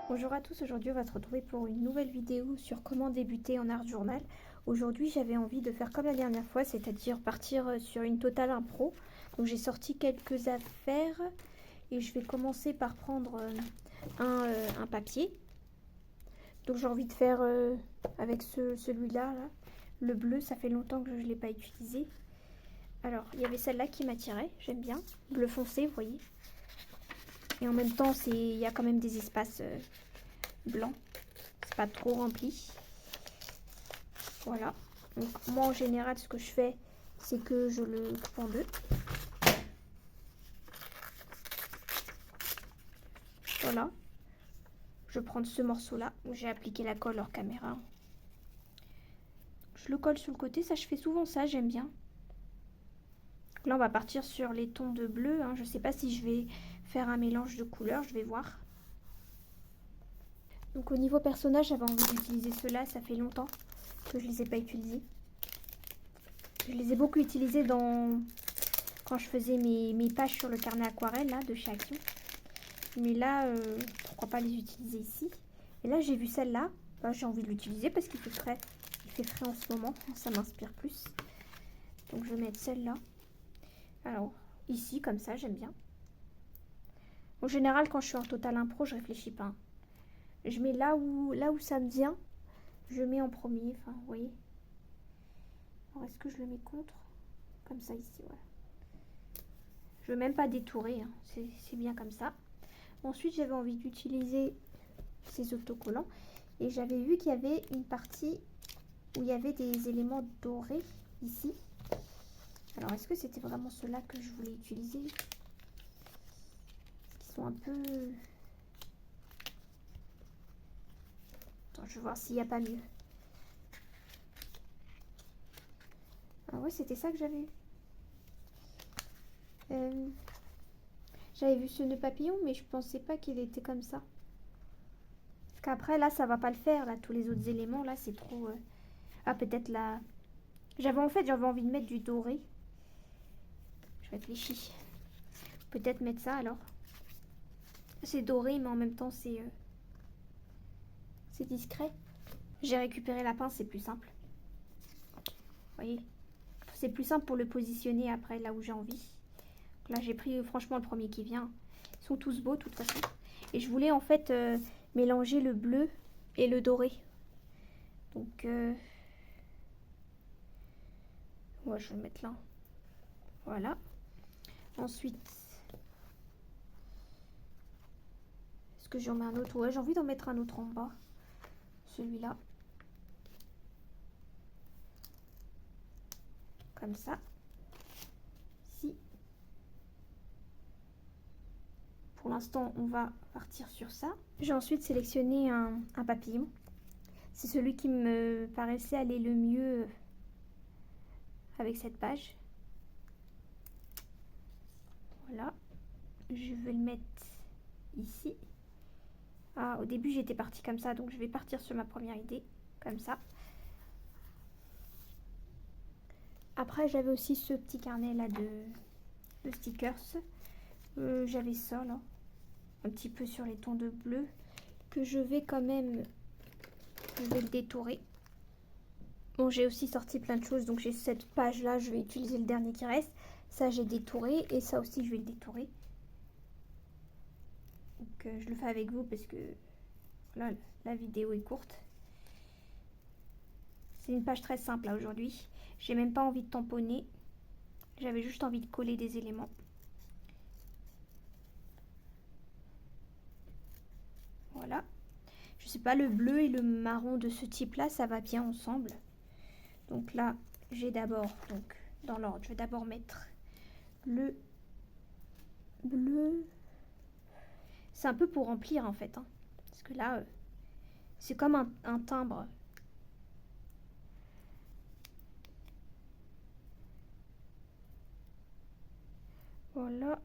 Bonjour à tous, aujourd'hui on va se retrouver pour une nouvelle vidéo sur comment débuter en art journal. Aujourd'hui j'avais envie de faire comme la dernière fois, c'est-à-dire partir sur une totale impro. Donc j'ai sorti quelques affaires et je vais commencer par prendre un papier. Donc j'ai envie de faire avec celui-là, là. Le bleu, ça fait longtemps que je ne l'ai pas utilisé. Alors il y avait celle-là qui m'attirait, j'aime bien, bleu foncé vous voyez. Et en même temps il y a quand même des espaces blancs. C'est pas trop rempli. Voilà. Donc moi en général ce que je fais c'est que je le coupe en deux. Voilà. Je prends ce morceau là où j'ai appliqué la colle hors caméra. Je le colle sur le côté, ça je fais souvent ça, j'aime bien. Là on va partir sur les tons de bleu. Je sais pas si je vais faire un mélange de couleurs, je vais voir. Donc au niveau personnage j'avais envie d'utiliser ceux-là, ça fait longtemps que je les ai pas utilisés. Je les ai beaucoup utilisés quand je faisais mes pages sur le carnet aquarelle là, de chez Action. Mais là, pourquoi pas les utiliser ici. Et là, j'ai vu celle-là. J'ai envie de l'utiliser parce qu'il fait frais. Il fait frais en ce moment. Ça m'inspire plus. Donc, je vais mettre celle-là. Alors, ici, comme ça, j'aime bien. En général, quand je suis en total impro, je réfléchis pas. Je mets là où ça me vient. Je mets en premier. Enfin, vous voyez. Alors, est-ce que je le mets contre? Comme ça, ici, voilà. Je veux même pas détourer. C'est bien comme ça. Ensuite, j'avais envie d'utiliser ces autocollants. Et j'avais vu qu'il y avait une partie où il y avait des éléments dorés ici. Alors, est-ce que c'était vraiment ceux-là que je voulais utiliser? Ils sont un peu... Attends, je vais voir s'il n'y a pas mieux. Ah ouais, c'était ça que j'avais eu. J'avais vu ce nœud papillon, mais je pensais pas qu'il était comme ça. Parce qu'après, là, ça va pas le faire. Là, tous les autres éléments, là, c'est trop... Ah, peut-être là... J'avais envie de mettre du doré. Je réfléchis. Peut-être mettre ça, alors. C'est doré, mais en même temps, c'est discret. J'ai récupéré la pince, c'est plus simple. Vous voyez, c'est plus simple pour le positionner après, là où j'ai envie. Là, j'ai pris franchement le premier qui vient. Ils sont tous beaux, de toute façon. Et je voulais en fait mélanger le bleu et le doré. Donc, ouais, je vais le mettre là. Voilà. Ensuite, est-ce que j'en mets un autre? Ouais, j'ai envie d'en mettre un autre en bas. Celui-là. Comme ça. Ici. Pour l'instant, on va partir sur ça. J'ai ensuite sélectionné un papillon. C'est celui qui me paraissait aller le mieux avec cette page. Voilà. Je vais le mettre ici. Ah, au début, j'étais partie comme ça, donc je vais partir sur ma première idée, comme ça. Après, j'avais aussi ce petit carnet là de stickers. J'avais ça là, un petit peu sur les tons de bleu, que je vais quand même, je vais le détourer. Bon, j'ai aussi sorti plein de choses, donc j'ai cette page là, je vais utiliser le dernier qui reste. Ça, j'ai détouré, et ça aussi, je vais le détourer. Donc, je le fais avec vous parce que là, la vidéo est courte. C'est une page très simple là aujourd'hui. J'ai même pas envie de tamponner. J'avais juste envie de coller des éléments. Voilà. Je sais pas, le bleu et le marron de ce type là, ça va bien ensemble. Donc là, j'ai d'abord, donc dans l'ordre, je vais d'abord mettre le bleu. C'est un peu pour remplir en fait. Parce que là, c'est comme un timbre. Voilà.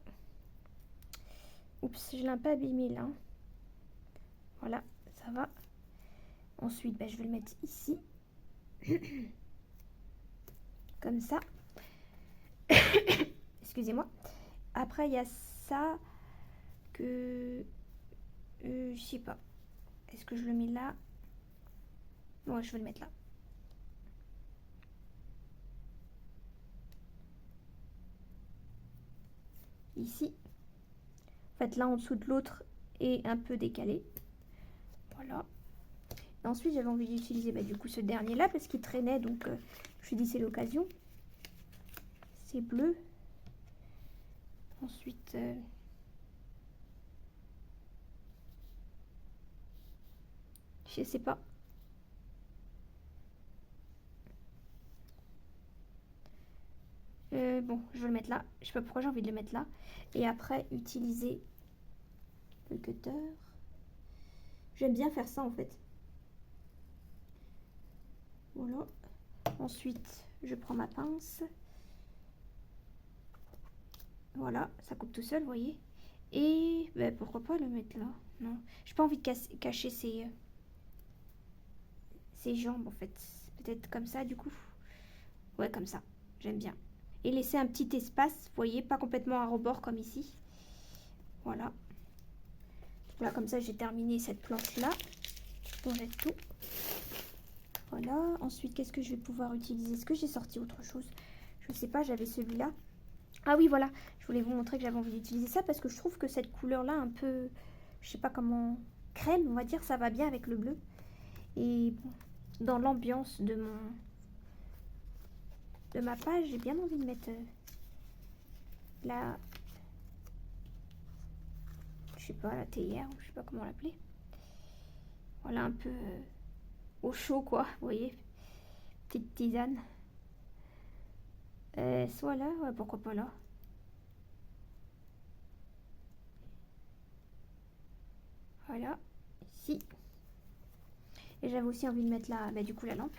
Oups, je l'ai un peu abîmé là. Voilà, ça va. Ensuite, je vais le mettre ici. Comme ça. Excusez-moi. Après, il y a ça que... je sais pas. est-ce que je le mets là? Ouais, je vais le mettre là. Ici. En fait, l'un en dessous de l'autre est un peu décalé. Voilà. Et ensuite, j'avais envie d'utiliser du coup ce dernier-là parce qu'il traînait, donc je me suis dit c'est l'occasion. C'est bleu. Ensuite, je sais pas. Bon, je vais le mettre là. Je sais pas pourquoi j'ai envie de le mettre là. Et après, utiliser le cutter. J'aime bien faire ça en fait. Voilà. Ensuite, je prends ma pince. Voilà, ça coupe tout seul, vous voyez. Et pourquoi pas le mettre là? Non, j'ai pas envie de cacher ses jambes en fait. Peut-être comme ça du coup. Ouais, comme ça. J'aime bien. Et laisser un petit espace, vous voyez, pas complètement à rebord comme ici. Voilà. Voilà, comme ça j'ai terminé cette planche là. On jette tout. Voilà. Ensuite, qu'est-ce que je vais pouvoir utiliser? Est-ce que j'ai sorti autre chose? Je sais pas, j'avais celui-là. Ah oui, voilà. Je voulais vous montrer que j'avais envie d'utiliser ça parce que je trouve que cette couleur-là, un peu, je sais pas comment, crème, on va dire, ça va bien avec le bleu. Et bon, dans l'ambiance de ma page, j'ai bien envie de mettre la, je sais pas, la théière, je sais pas comment l'appeler. Voilà, un peu au chaud, quoi, vous voyez. Petite tisane. Soit là, ouais, pourquoi pas là. Voilà, ici. Et j'avais aussi envie de mettre là, du coup, la lampe.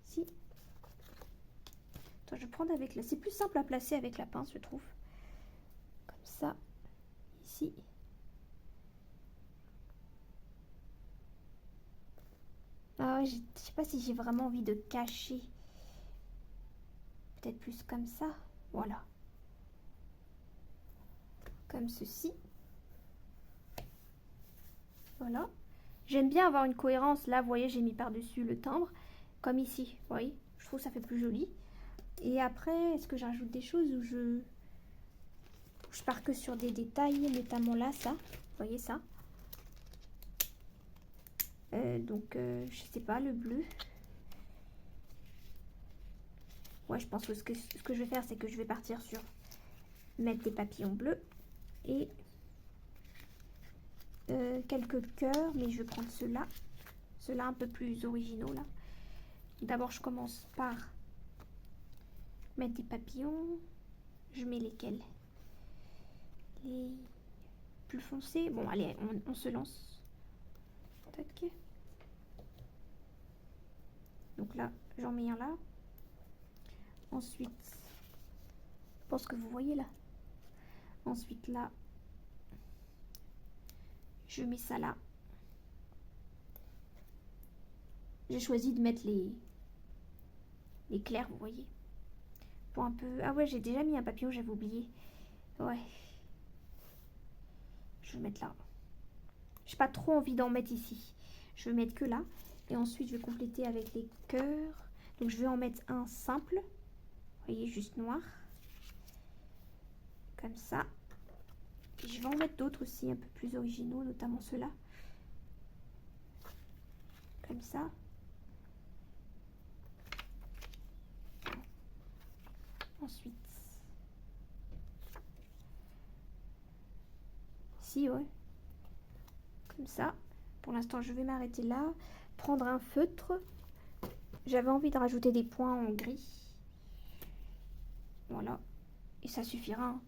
Ici. Attends, je vais prendre avec la... C'est plus simple à placer avec la pince, je trouve. Comme ça. Ici. Ah ouais, je sais pas si j'ai vraiment envie de cacher. Peut-être plus comme ça. Voilà. Comme ceci. Voilà. J'aime bien avoir une cohérence. Là, vous voyez, j'ai mis par-dessus le timbre. Comme ici, vous voyez. Je trouve que ça fait plus joli. Et après, est-ce que j'ajoute des choses où je pars que sur des détails, notamment là, ça. Vous voyez ça. Donc, je sais pas, le bleu. Ouais, je pense que ce que je vais faire, c'est que je vais partir sur mettre des papillons bleus. Et quelques cœurs, mais je vais prendre ceux-là. Ceux-là un peu plus originaux, là. D'abord, je commence par mettre des papillons. Je mets lesquels? Les plus foncés. Bon, allez, on se lance. Tac. Donc là, j'en mets un là. Ensuite, je pense que vous voyez là. Ensuite, là, je mets ça là. J'ai choisi de mettre les clairs, vous voyez. Pour un peu... Ah ouais, j'ai déjà mis un papillon, j'avais oublié. Ouais. Je vais le mettre là. J'ai pas trop envie d'en mettre ici. Je vais mettre que là. Et ensuite, je vais compléter avec les cœurs. Donc, je vais en mettre un simple. Vous voyez, juste noir. Comme ça. Et je vais en mettre d'autres aussi, un peu plus originaux, notamment ceux-là. Comme ça. Ensuite. Ici, ouais. Comme ça. Pour l'instant, je vais m'arrêter là. Prendre un feutre. J'avais envie de rajouter des points en gris. Voilà. Et ça suffira.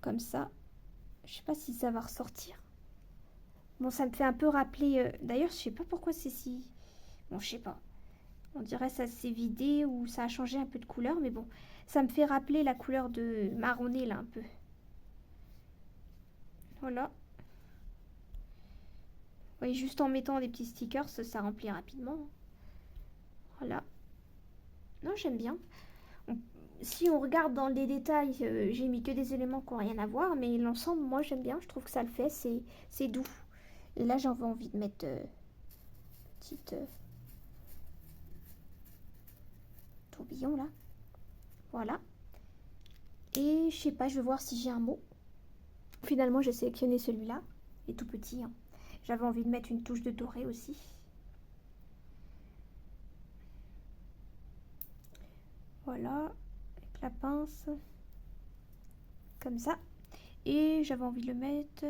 Comme ça. Je sais pas si ça va ressortir. Bon, ça me fait un peu rappeler... D'ailleurs, je sais pas pourquoi c'est si... Bon, je sais pas. On dirait ça s'est vidé ou ça a changé un peu de couleur. Mais bon, ça me fait rappeler la couleur de marronné, là, un peu. Voilà. Vous voyez, juste en mettant des petits stickers, ça remplit rapidement. Voilà. Non, j'aime bien. si on regarde dans les détails, j'ai mis que des éléments qui n'ont rien à voir, mais l'ensemble, moi j'aime bien, je trouve que ça le fait, c'est doux. Et là j'avais envie de mettre petite tourbillon là, voilà. Et je sais pas, je vais voir si j'ai un mot. Finalement j'ai sélectionné celui-là, il est tout petit, hein. J'avais envie de mettre une touche de doré aussi. Voilà, avec la pince, comme ça. Et j'avais envie de le mettre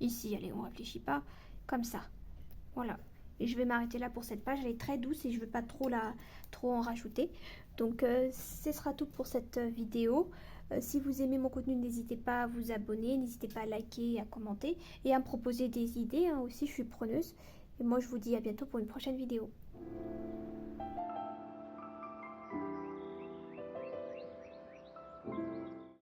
ici, allez, on réfléchit pas, comme ça. Voilà. Et je vais m'arrêter là pour cette page, elle est très douce et je ne veux pas trop en rajouter. Donc ce sera tout pour cette vidéo. Si vous aimez mon contenu, n'hésitez pas à vous abonner, n'hésitez pas à liker, à commenter et à me proposer des idées, hein, aussi, je suis preneuse. Et moi je vous dis à bientôt pour une prochaine vidéo.